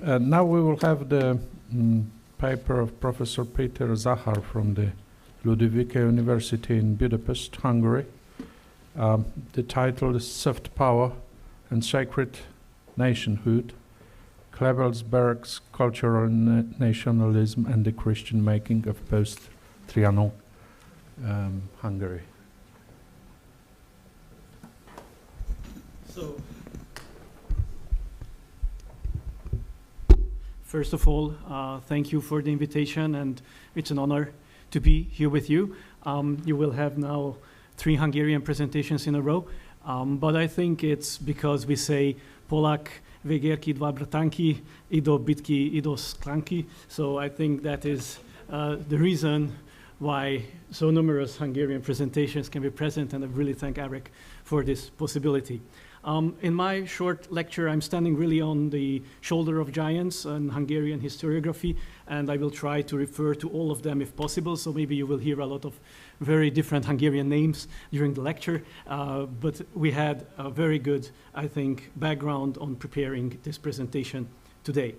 Now we will have the paper of Professor Peter Zachar from the Ludwika University in Budapest, Hungary. The title is Soft Power and Sacred Nationhood, Klebelsberg's Cultural Nationalism and the Christian Making of Post-Trianon, Hungary. So, first of all, thank you for the invitation, and it's an honor to be here with you. You will have now 3 Hungarian presentations in a row, but I think it's because we say Polak, Wegierki, dwa bratanki, ido bitki, ido sklanki. So I think that is the reason why so numerous Hungarian presentations can be present, and I really thank Eric for this possibility. In my short lecture, I'm standing really on the shoulder of giants in Hungarian historiography, and I will try to refer to all of them if possible, so maybe you will hear a lot of very different Hungarian names during the lecture, but we had a very good, I think, background on preparing this presentation today.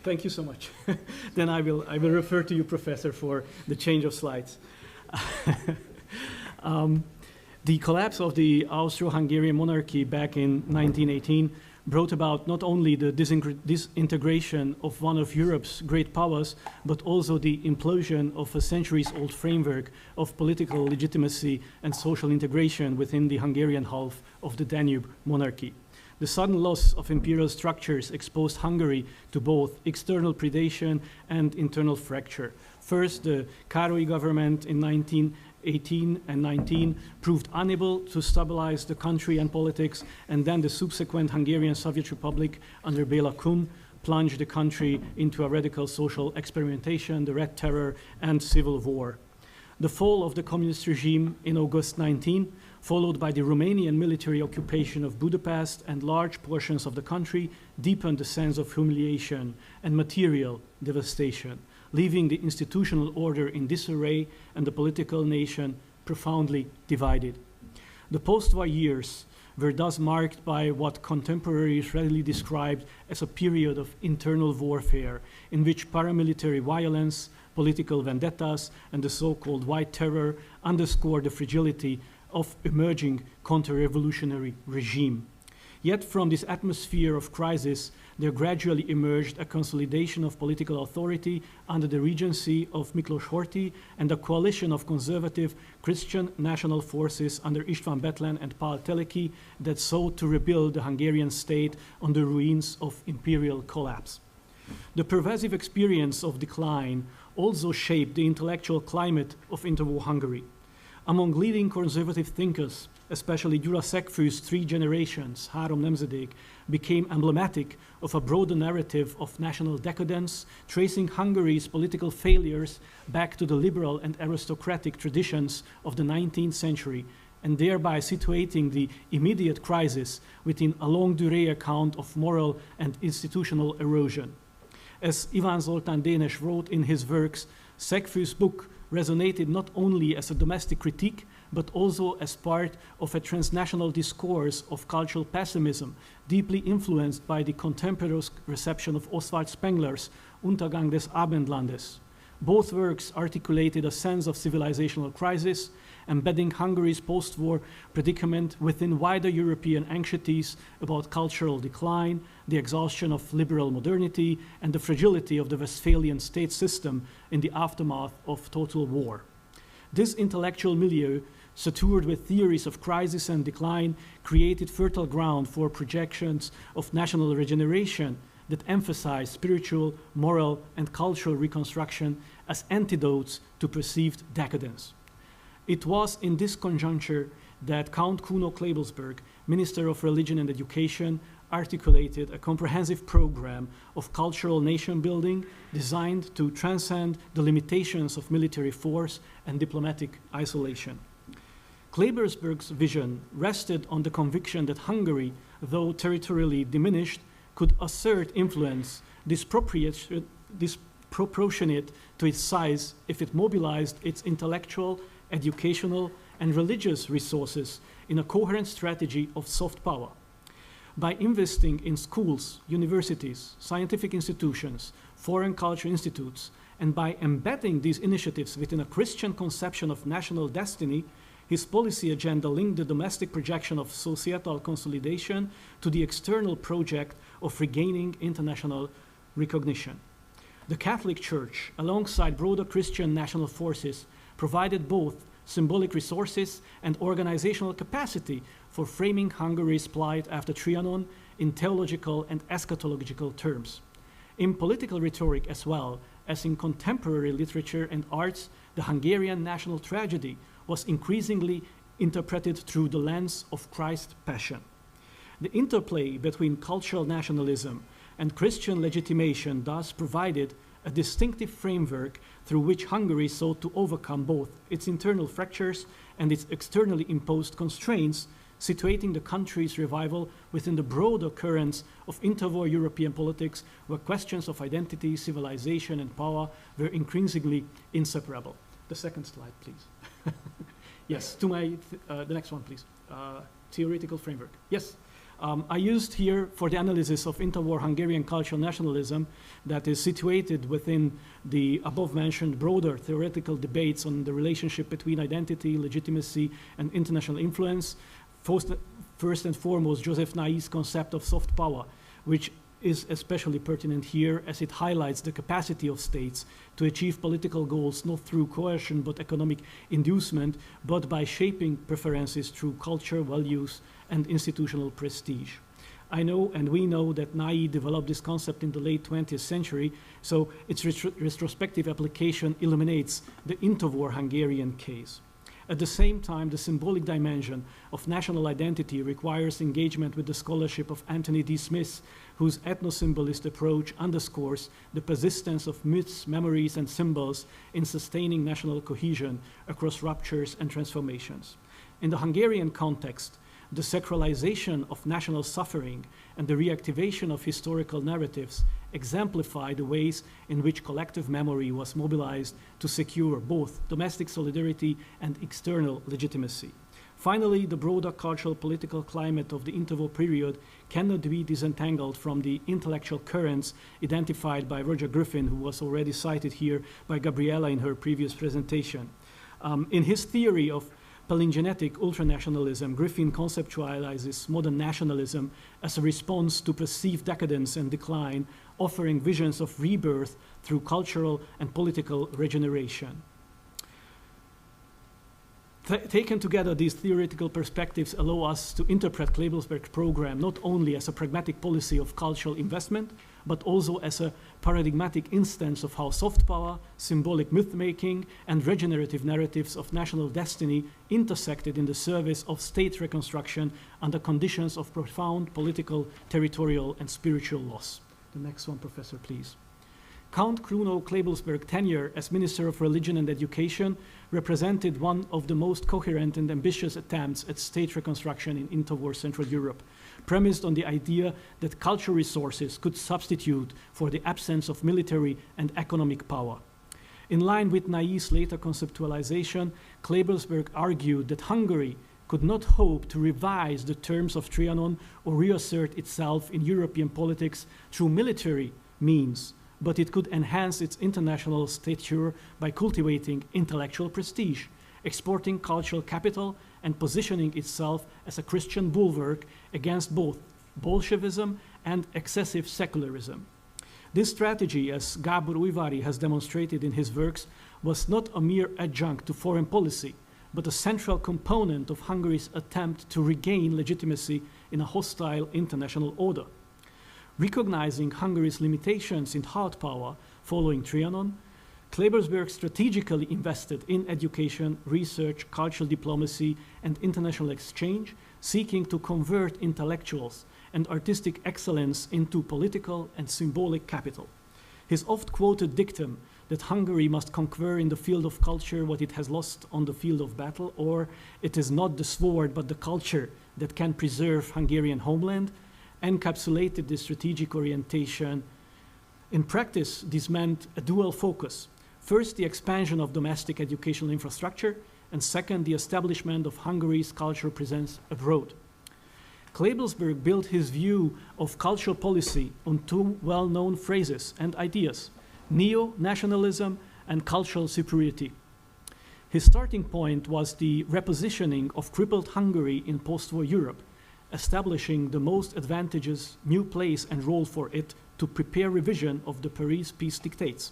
Thank you so much. Then I will refer to you, Professor, for the change of slides. The collapse of the Austro-Hungarian monarchy back in 1918 brought about not only the disintegration of one of Europe's great powers, but also the implosion of a centuries-old framework of political legitimacy and social integration within the Hungarian half of the Danube monarchy. The sudden loss of imperial structures exposed Hungary to both external predation and internal fracture. First, the Károly government in 1918 and 19 proved unable to stabilize the country and politics, and then the subsequent Hungarian Soviet Republic under Béla Kun plunged the country into a radical social experimentation, the Red Terror, and civil war. The fall of the communist regime in August 19, followed by the Romanian military occupation of Budapest and large portions of the country, deepened the sense of humiliation and material devastation, leaving the institutional order in disarray and the political nation profoundly divided. The post-war years were thus marked by what contemporaries readily described as a period of internal warfare, in which paramilitary violence, political vendettas, and the so-called White Terror underscored the fragility of emerging counter-revolutionary regime. Yet from this atmosphere of crisis, there gradually emerged a consolidation of political authority under the regency of Miklos Horthy and a coalition of conservative Christian national forces under István Bethlen and Pál Teleki that sought to rebuild the Hungarian state on the ruins of imperial collapse. The pervasive experience of decline also shaped the intellectual climate of interwar Hungary. Among leading conservative thinkers, especially Gyula Szekfő's 3 generations, Három nemzedék, became emblematic of a broader narrative of national decadence, tracing Hungary's political failures back to the liberal and aristocratic traditions of the 19th century, and thereby situating the immediate crisis within a longue durée account of moral and institutional erosion. As Iván Zoltán Dénes wrote in his works, Szekfő's book resonated not only as a domestic critique, but also as part of a transnational discourse of cultural pessimism, deeply influenced by the contemporaneous reception of Oswald Spengler's Untergang des Abendlandes. Both works articulated a sense of civilizational crisis, embedding Hungary's post-war predicament within wider European anxieties about cultural decline, the exhaustion of liberal modernity, and the fragility of the Westphalian state system in the aftermath of total war. This intellectual milieu, saturated with theories of crisis and decline, created fertile ground for projections of national regeneration that emphasize spiritual, moral, and cultural reconstruction as antidotes to perceived decadence. It was in this conjuncture that Count Kuno Klebelsberg, Minister of Religion and Education, articulated a comprehensive program of cultural nation building designed to transcend the limitations of military force and diplomatic isolation. Klebelsberg's vision rested on the conviction that Hungary, though territorially diminished, could assert influence disproportionate to its size if it mobilized its intellectual, educational, and religious resources in a coherent strategy of soft power. By investing in schools, universities, scientific institutions, foreign culture institutes, and by embedding these initiatives within a Christian conception of national destiny, his policy agenda linked the domestic projection of societal consolidation to the external project of regaining international recognition. The Catholic Church, alongside broader Christian national forces, provided both symbolic resources and organizational capacity for framing Hungary's plight after Trianon in theological and eschatological terms. In political rhetoric as well as in contemporary literature and arts, the Hungarian national tragedy was increasingly interpreted through the lens of Christ's passion. The interplay between cultural nationalism and Christian legitimation thus provided a distinctive framework through which Hungary sought to overcome both its internal fractures and its externally imposed constraints, situating the country's revival within the broader currents of interwar European politics, where questions of identity, civilization, and power were increasingly inseparable. The second slide, please. Yes, to the next one, please. Theoretical framework. Yes. I used here for the analysis of interwar Hungarian cultural nationalism that is situated within the above-mentioned broader theoretical debates on the relationship between identity, legitimacy, and international influence. First and foremost, Joseph Nais's concept of soft power, which is especially pertinent here as it highlights the capacity of states to achieve political goals not through coercion but economic inducement, but by shaping preferences through culture, values, and institutional prestige. I know, and we know, that Nai developed this concept in the late 20th century, so its retrospective application illuminates the interwar Hungarian case. At the same time, the symbolic dimension of national identity requires engagement with the scholarship of Anthony D. Smith, whose ethno-symbolist approach underscores the persistence of myths, memories, and symbols in sustaining national cohesion across ruptures and transformations. In the Hungarian context, the sacralization of national suffering and the reactivation of historical narratives exemplify the ways in which collective memory was mobilized to secure both domestic solidarity and external legitimacy. Finally, the broader cultural political climate of the interwar period cannot be disentangled from the intellectual currents identified by Roger Griffin, who was already cited here by Gabriela in her previous presentation. In his theory of palingenetic ultranationalism, Griffin conceptualizes modern nationalism as a response to perceived decadence and decline, offering visions of rebirth through cultural and political regeneration. Taken together, these theoretical perspectives allow us to interpret Klebelsberg's program not only as a pragmatic policy of cultural investment, but also as a paradigmatic instance of how soft power, symbolic myth-making, and regenerative narratives of national destiny intersected in the service of state reconstruction under conditions of profound political, territorial, and spiritual loss. The next one, Professor, please. Count Kruno Klebelsberg's tenure as Minister of Religion and Education represented one of the most coherent and ambitious attempts at state reconstruction in interwar Central Europe, premised on the idea that cultural resources could substitute for the absence of military and economic power. In line with Nai's later conceptualization, Klebelsberg argued that Hungary could not hope to revise the terms of Trianon or reassert itself in European politics through military means, but it could enhance its international stature by cultivating intellectual prestige, exporting cultural capital, and positioning itself as a Christian bulwark against both Bolshevism and excessive secularism. This strategy, as Gábor Újvári has demonstrated in his works, was not a mere adjunct to foreign policy, but a central component of Hungary's attempt to regain legitimacy in a hostile international order. Recognizing Hungary's limitations in hard power following Trianon, Klebelsberg strategically invested in education, research, cultural diplomacy, and international exchange, seeking to convert intellectuals and artistic excellence into political and symbolic capital. His oft-quoted dictum that Hungary must conquer in the field of culture what it has lost on the field of battle, or it is not the sword but the culture that can preserve Hungarian homeland, encapsulated this strategic orientation. In practice, this meant a dual focus. First, the expansion of domestic educational infrastructure, and second, the establishment of Hungary's cultural presence abroad. Klebelsberg built his view of cultural policy on two well-known phrases and ideas: neo-nationalism and cultural superiority. His starting point was the repositioning of crippled Hungary in post-war Europe, establishing the most advantageous new place and role for it to prepare revision of the Paris Peace Dictates.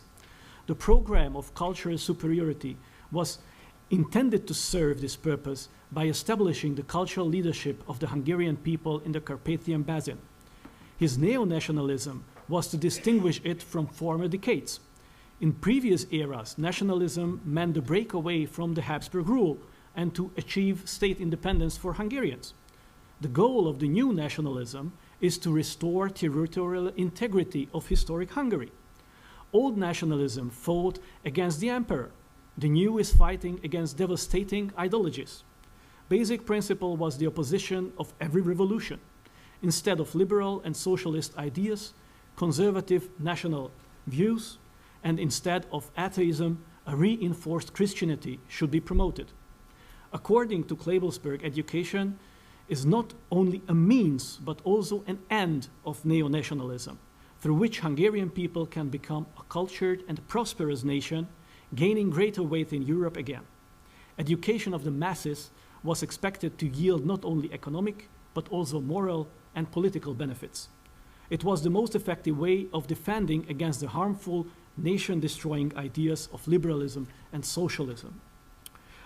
The program of cultural superiority was intended to serve this purpose by establishing the cultural leadership of the Hungarian people in the Carpathian Basin. His neo-nationalism was to distinguish it from former decades. In previous eras, nationalism meant the breakaway from the Habsburg rule and to achieve state independence for Hungarians. The goal of the new nationalism is to restore territorial integrity of historic Hungary. Old nationalism fought against the emperor. The new is fighting against devastating ideologies. Basic principle was the opposition of every revolution. Instead of liberal and socialist ideas, conservative national views, and instead of atheism, a reinforced Christianity should be promoted. According to Klebelsberg, education is not only a means, but also an end of neo-nationalism, through which Hungarian people can become a cultured and prosperous nation, gaining greater weight in Europe again. Education of the masses was expected to yield not only economic, but also moral and political benefits. It was the most effective way of defending against the harmful, nation-destroying ideas of liberalism and socialism.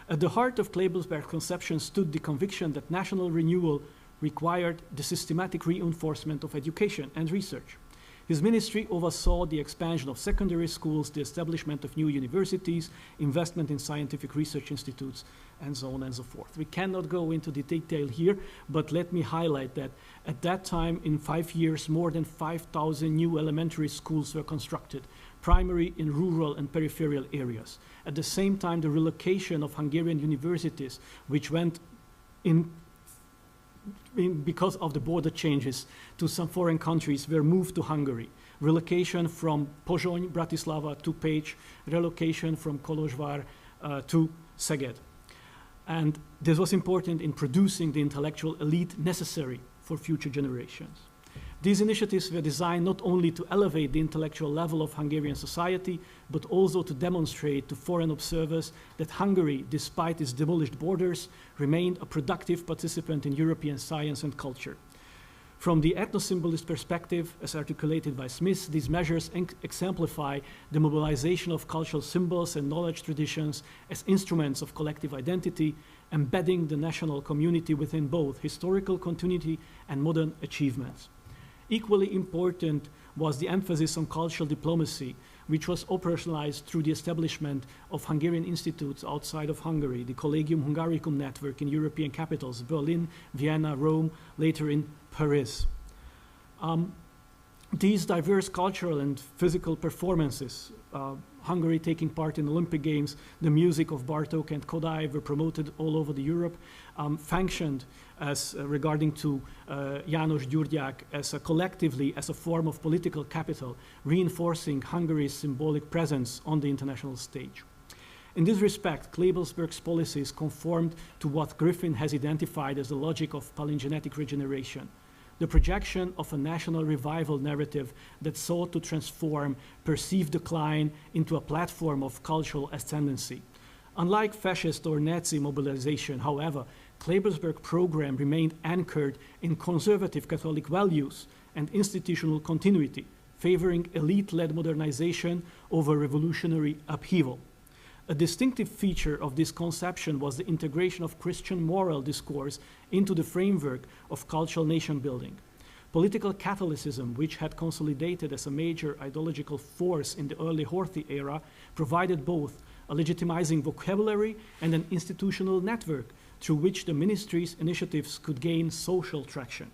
At the heart of Klebelsberg's conception stood the conviction that national renewal required the systematic reinforcement of education and research. His ministry oversaw the expansion of secondary schools, the establishment of new universities, investment in scientific research institutes, and so on and so forth. We cannot go into the detail here, but let me highlight that at that time, in 5 years, more than 5,000 new elementary schools were constructed, primary in rural and peripheral areas. At the same time, the relocation of Hungarian universities, which went because of the border changes to some foreign countries, were moved to Hungary. Relocation from Pozsony, Bratislava to Pécs, relocation from Kolozsvár to Szeged. And this was important in producing the intellectual elite necessary for future generations. These initiatives were designed not only to elevate the intellectual level of Hungarian society, but also to demonstrate to foreign observers that Hungary, despite its demolished borders, remained a productive participant in European science and culture. From the ethno-symbolist perspective, as articulated by Smith, these measures exemplify the mobilization of cultural symbols and knowledge traditions as instruments of collective identity, embedding the national community within both historical continuity and modern achievements. Equally important was the emphasis on cultural diplomacy, which was operationalized through the establishment of Hungarian institutes outside of Hungary, the Collegium Hungaricum network in European capitals, Berlin, Vienna, Rome, later in Paris. These diverse cultural and physical performances, Hungary taking part in Olympic Games, the music of Bartók and Kodály were promoted all over Europe, functioned as regarding to János Gyurgyák as collectively as a form of political capital, reinforcing Hungary's symbolic presence on the international stage. In this respect, Klebelsberg's policies conformed to what Griffin has identified as the logic of palingenetic regeneration, the projection of a national revival narrative that sought to transform perceived decline into a platform of cultural ascendancy. Unlike fascist or Nazi mobilization, however, Klebelsberg's program remained anchored in conservative Catholic values and institutional continuity, favoring elite-led modernization over revolutionary upheaval. A distinctive feature of this conception was the integration of Christian moral discourse into the framework of cultural nation building. Political Catholicism, which had consolidated as a major ideological force in the early Horthy era, provided both a legitimizing vocabulary and an institutional network through which the ministry's initiatives could gain social traction.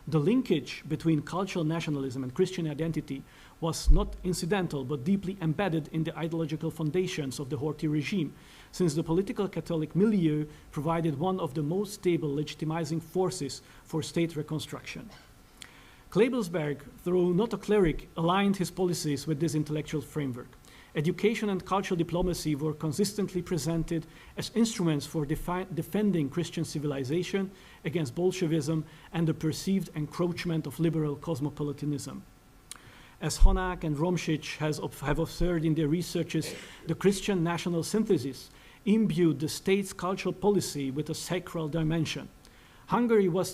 The linkage between cultural nationalism and Christian identity was not incidental but deeply embedded in the ideological foundations of the Horthy regime, since the political Catholic milieu provided one of the most stable legitimizing forces for state reconstruction. Klebelsberg, though not a cleric, aligned his policies with this intellectual framework. Education and cultural diplomacy were consistently presented as instruments for defending Christian civilization against Bolshevism and the perceived encroachment of liberal cosmopolitanism. As Honak and Romšić have observed in their researches, the Christian national synthesis imbued the state's cultural policy with a sacral dimension. Hungary was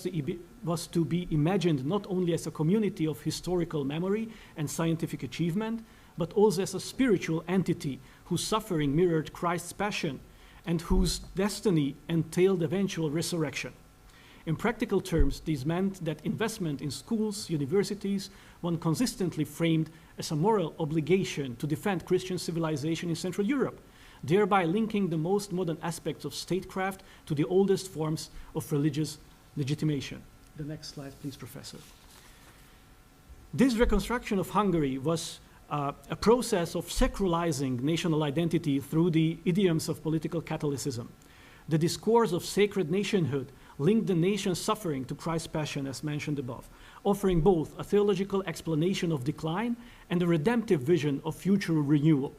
to be imagined not only as a community of historical memory and scientific achievement, but also as a spiritual entity whose suffering mirrored Christ's passion and whose destiny entailed eventual resurrection. In practical terms, this meant that investment in schools, universities, was consistently framed as a moral obligation to defend Christian civilization in Central Europe, thereby linking the most modern aspects of statecraft to the oldest forms of religious legitimation. The next slide, please, Professor. This reconstruction of Hungary was a process of sacralizing national identity through the idioms of political Catholicism. The discourse of sacred nationhood linked the nation's suffering to Christ's passion, as mentioned above, offering both a theological explanation of decline and a redemptive vision of future renewal.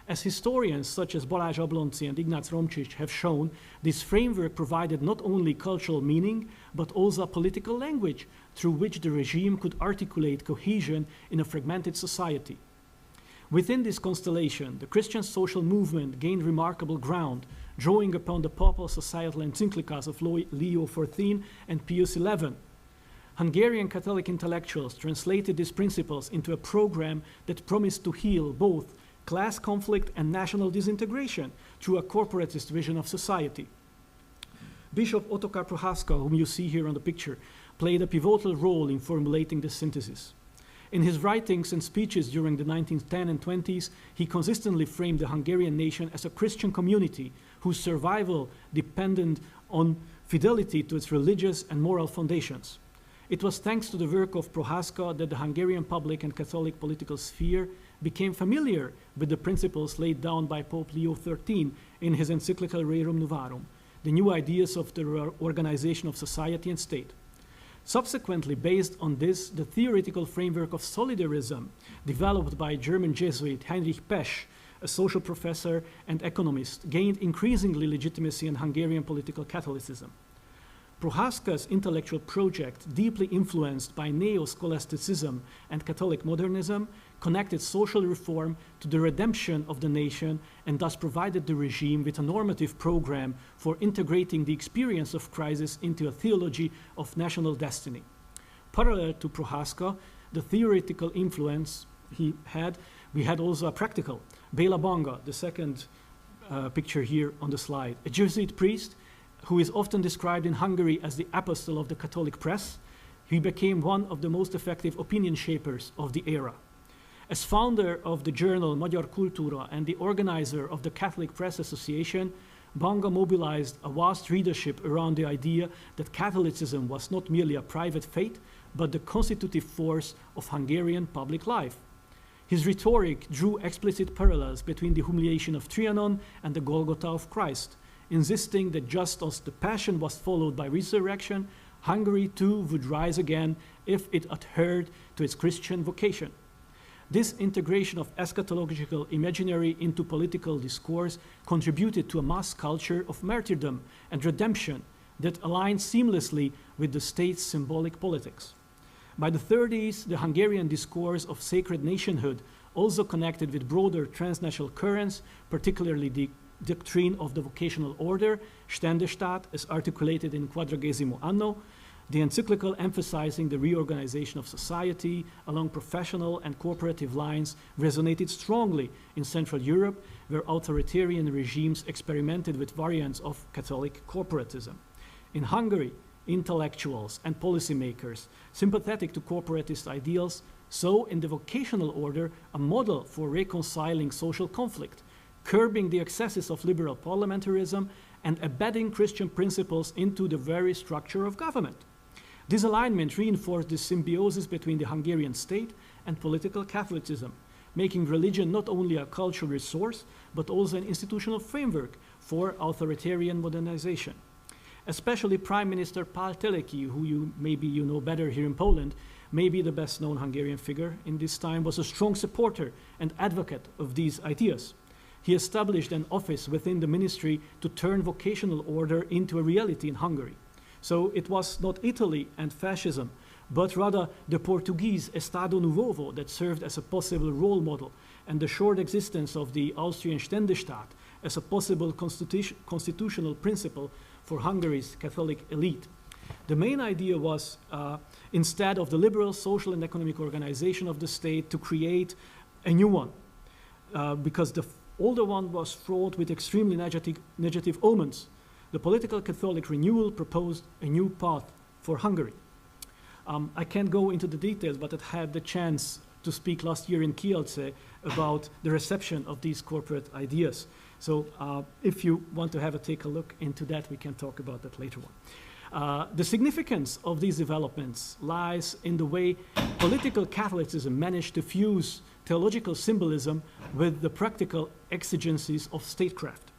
As historians such as Balázs Ablonczy and Ignác Romšić have shown, this framework provided not only cultural meaning, but also a political language through which the regime could articulate cohesion in a fragmented society. Within this constellation, the Christian social movement gained remarkable ground, drawing upon the papal societal encyclicals of Leo XIV and Pius XI. Hungarian Catholic intellectuals translated these principles into a program that promised to heal both class conflict and national disintegration through a corporatist vision of society. Bishop Ottokar Prohászka, whom you see here on the picture, played a pivotal role in formulating this synthesis. In his writings and speeches during the 1910s and 1920s, he consistently framed the Hungarian nation as a Christian community whose survival depended on fidelity to its religious and moral foundations. It was thanks to the work of Prohászka that the Hungarian public and Catholic political sphere became familiar with the principles laid down by Pope Leo XIII in his encyclical Rerum Novarum, the new ideas of the organization of society and state. Subsequently, based on this, the theoretical framework of solidarism developed by German Jesuit Heinrich Pesch, a social professor and economist, gained increasingly legitimacy in Hungarian political Catholicism. Prohászka's intellectual project, deeply influenced by neo-scholasticism and Catholic modernism, connected social reform to the redemption of the nation and thus provided the regime with a normative program for integrating the experience of crisis into a theology of national destiny. Parallel to Prohászka, the theoretical influence we had also a practical. Béla Banga, the second picture here on the slide, a Jesuit priest who is often described in Hungary as the apostle of the Catholic press. He became one of the most effective opinion shapers of the era. As founder of the journal Magyar Kultúra and the organizer of the Catholic Press Association, Banga mobilized a vast readership around the idea that Catholicism was not merely a private faith, but the constitutive force of Hungarian public life. His rhetoric drew explicit parallels between the humiliation of Trianon and the Golgotha of Christ, insisting that just as the Passion was followed by resurrection, Hungary too would rise again if it adhered to its Christian vocation. This integration of eschatological imaginary into political discourse contributed to a mass culture of martyrdom and redemption that aligned seamlessly with the state's symbolic politics. By the 30s, the Hungarian discourse of sacred nationhood also connected with broader transnational currents, particularly the doctrine of the vocational order, Ständestaat, as articulated in Quadragesimo Anno, the encyclical emphasizing the reorganization of society along professional and cooperative lines resonated strongly in Central Europe, where authoritarian regimes experimented with variants of Catholic corporatism. In Hungary, intellectuals and policymakers, sympathetic to corporatist ideals, saw in the vocational order a model for reconciling social conflict, curbing the excesses of liberal parliamentarism and embedding Christian principles into the very structure of government. This alignment reinforced the symbiosis between the Hungarian state and political Catholicism, making religion not only a cultural resource, but also an institutional framework for authoritarian modernization. Especially Prime Minister Pál Teleki, who maybe you know better here in Poland, maybe the best known Hungarian figure in this time, was a strong supporter and advocate of these ideas. He established an office within the ministry to turn vocational order into a reality in Hungary. So it was not Italy and fascism, but rather the Portuguese Estado Novo that served as a possible role model, and the short existence of the Austrian Ständestaat as a possible constitutional principle for Hungary's Catholic elite. The main idea was, instead of the liberal social and economic organization of the state, to create a new one, because the older one was fraught with extremely negative omens. The political Catholic renewal proposed a new path for Hungary. I can't go into the details, but I had the chance to speak last year in Kielce about the reception of these corporate ideas. So if you want to take a look into that, we can talk about that later on. The significance of these developments lies in the way political Catholicism managed to fuse theological symbolism with the practical exigencies of statecraft.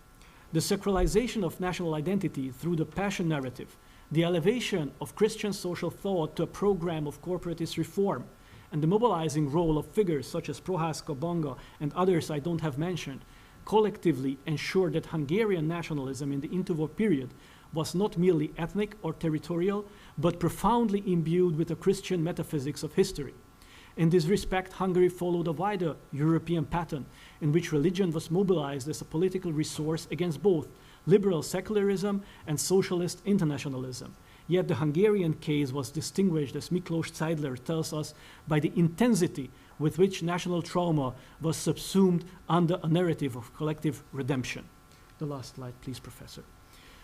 The sacralization of national identity through the passion narrative, the elevation of Christian social thought to a program of corporatist reform, and the mobilizing role of figures such as Prohászka, Banga, and others I don't have mentioned, collectively ensured that Hungarian nationalism in the interwar period was not merely ethnic or territorial, but profoundly imbued with a Christian metaphysics of history. In this respect, Hungary followed a wider European pattern in which religion was mobilized as a political resource against both liberal secularism and socialist internationalism. Yet the Hungarian case was distinguished, as Miklós Zeidler tells us, by the intensity with which national trauma was subsumed under a narrative of collective redemption. The last slide, please, Professor.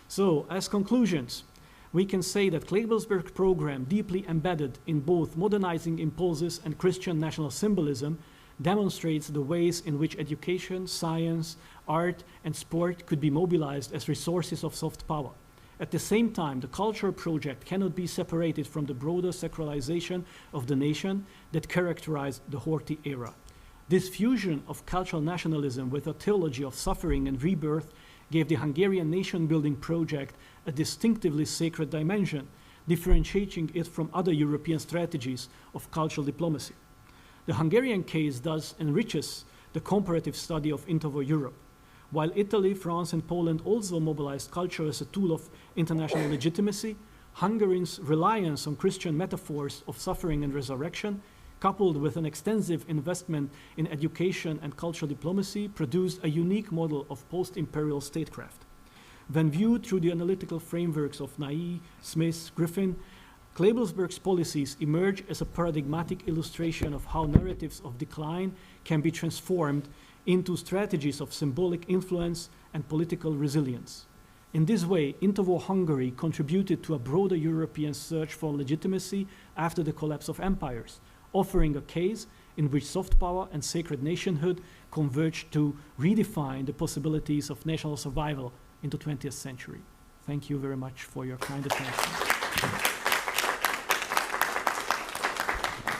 So, as conclusions, we can say that Kleibelsberg's program, deeply embedded in both modernizing impulses and Christian national symbolism, demonstrates the ways in which education, science, art, and sport could be mobilized as resources of soft power. At the same time, the cultural project cannot be separated from the broader sacralization of the nation that characterized the Horthy era. This fusion of cultural nationalism with a theology of suffering and rebirth gave the Hungarian nation-building project a distinctively sacred dimension, differentiating it from other European strategies of cultural diplomacy. The Hungarian case thus enriches the comparative study of interwar Europe. While Italy, France, and Poland also mobilized culture as a tool of international legitimacy, Hungary's reliance on Christian metaphors of suffering and resurrection, coupled with an extensive investment in education and cultural diplomacy, produced a unique model of post-imperial statecraft. When viewed through the analytical frameworks of Nai, Smith, Griffin, Kleibelsberg's policies emerge as a paradigmatic illustration of how narratives of decline can be transformed into strategies of symbolic influence and political resilience. In this way, interwar Hungary contributed to a broader European search for legitimacy after the collapse of empires, offering a case in which soft power and sacred nationhood converged to redefine the possibilities of national survival in the 20th century. Thank you very much for your kind attention.